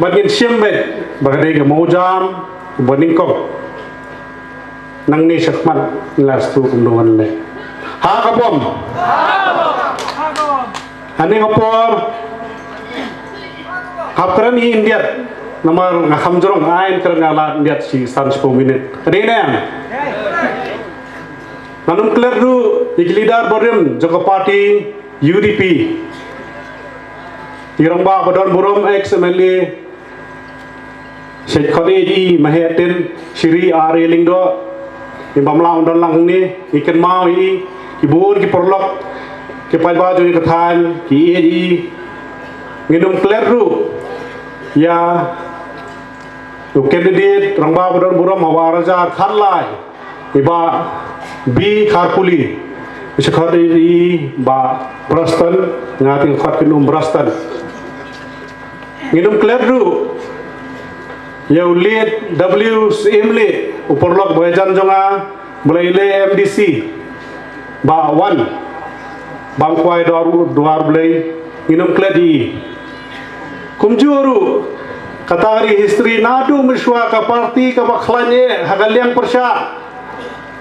Bagin siembet bagade ke mojam boningkong nang ni sakman las tu kumduan le ha kapom ani kapor hapran hi India nomor ngaham jorong ain kerana India si 10 minit ada ini yang nanum clear du leader borim Joko Party UDP Irongba Badon Burom ex-MLA Syed Khadi Mahatin Shri Ari Lingdo Ibamla Undon Lang ni ikan mau i ibun ki porlok ki paiba jo kathan ki i ngidum kleru ya candidate Rongba Badon Burom Mawaraja Khanlai iba B Kharpuli Khadi ba Braston ngati khat kinum Braston ngidum kleru ya ulit W Imli uporlok boyajan jonga mulai le MDC ba wan bangkwai duar belai nginum kledi kumjuru katari history nadu miswa ka parti ka bakhlanye hagaliang persya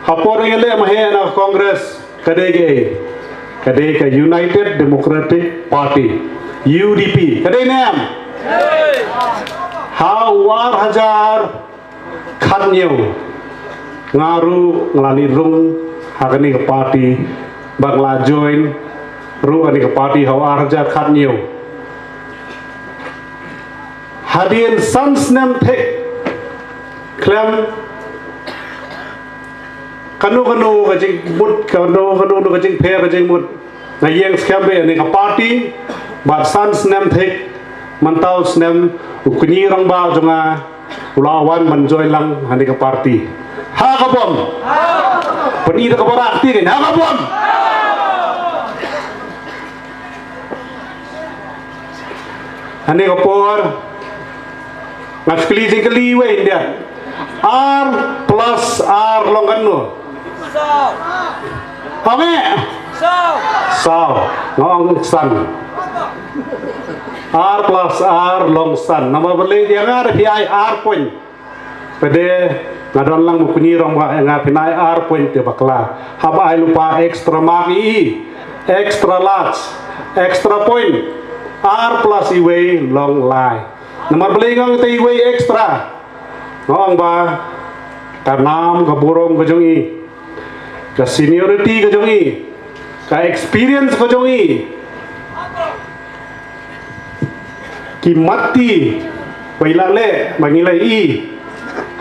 hapor ngele mahena Congress kadege ka United Democratic Party UDP kadai nam Hawar hajar khanyo ngaru ngelani rung hakani ke party bangla join ru ani ke party hawar hajar khanyo hadien sans nem thek klem kanu kajing mut kanu kajing phe kajing mut na yeng skambe ani ke party but sans nem thek mantau snem ukni rong ba jonga ulawan menjoy lang hani ke party ha kabom peni ka barakti ni ha kabom hani kapor ngaskli jengkeli we india R plus R longkanu Hame Sao ngong san R plus R long san nama beli dia ngar PI R point pede ngadon lang mukuni rong ngar PI R point te bakla haba ai lupa extra mark i extra large extra point R plus iwe long line nama beli ngang te iwe extra ngong ba karnam kaburong kajong i ka seniority kajong i ka experience kajong i ki mati paila le mangilai i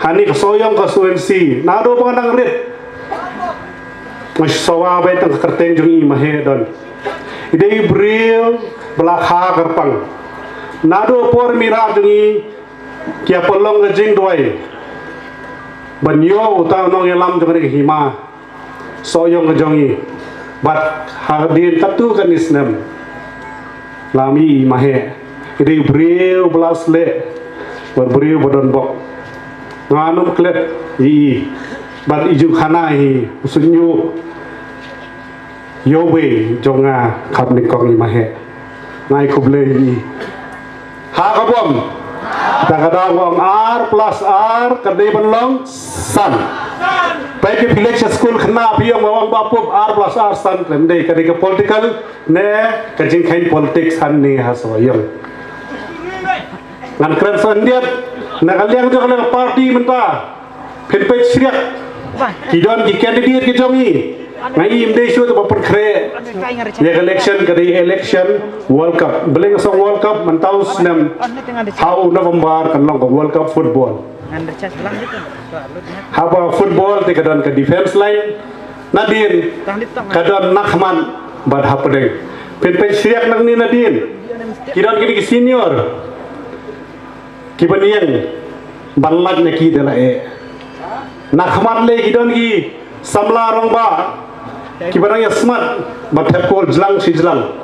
hani soyong konstituensi nado pangandang rit mas sawa bay tang kerteng jung i mahe don idei bril belakha karpang nado por mira jung i kia polong jing doi banyo utang nong elam jung i hima soyong jung i bat hadin katu kan isnem lami mahe Idei beriu belas le beriu badan bok nganum klet i bat iju khana hi usunyu yowe jonga kapni kong mahe ngai kuble i ha kabom kadang wong R plus R kadai benlong san baik ke village school khna piong wong bapup R plus R san lemdei kadai ke political ne kajing kain politics han ni haswayong ngan keren sandiat nakaliang jo kala party menta pinpet sriak kidon ki candidate ki jongi ngai imde shu to papur khre ye election kadi election world cup beling song world cup mentau snem how November kan long world cup football haba football te kadon ke defense line nadin kadon nakman bad hapdeng pinpet sriak nang ni nadin kidon kini ki senior kibanian ballag ne ki dela e nakhamat le gidon gi samla rongba kibarang ya smart bathap kol jlang si jlang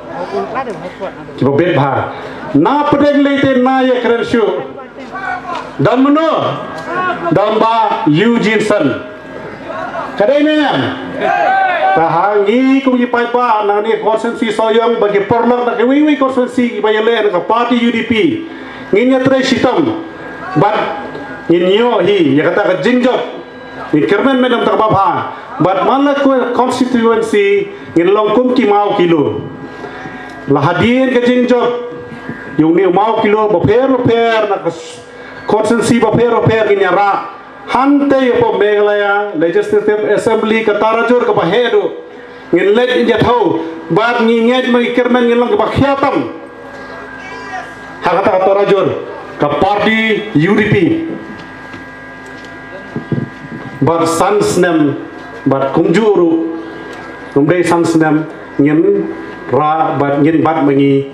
kiba bet bha na pedeg le te na ye kren shu dan meno dan ba Eugene kadai ne tahangi kum yi pai pa na ni konsensi soyong bagi porlok na wi konsensi bayale ka party UDP nginya tre sitam but nginyo hi ya kata ka jingjot ni kermen medam tak baba but malak constituency ngin longkum ki mau kilo la hadin ka jingjot yung ni mau kilo baper na constituency baper nginya ra hante po Meghalaya Legislative Assembly ka tarajur ka bahedo ngin let inja thau bat nginget mai kermen ngin long ka bakhiatam hakata ka tarajur ka party UDP bat sansnem bat kumjuru umdei sansnem ngin ra bat ngin bat mangi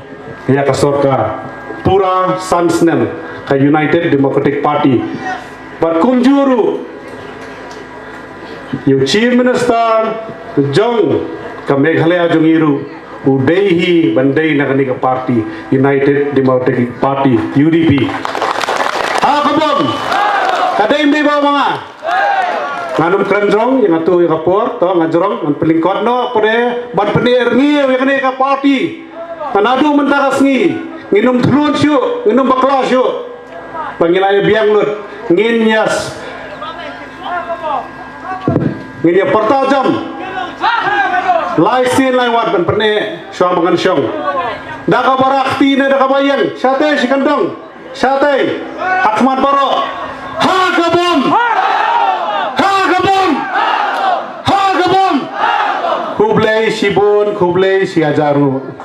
ya ka sorkar pura sansnem ka United Democratic Party but kumjuru yung Chief Minister Jong ka Meghalaya Jungiru udaihi bandai na kanika party United Democratic Party UDP kabom kadai may ba mga nganum kranjong yung atu yung kapor to ngajrong ang pelingkot no pade ban penir ngi yung kanika party tanadu mentakas ngi nginum dulun syu nginum bakla syu pangilaya biang lut nginyas nginya pertajam lai sin lai wat ban perne syam bangan syong daka barakti na daka bayan syate sikandong syate Ahmad Baro ha kabum Hublay Shibun Hublay Siajaru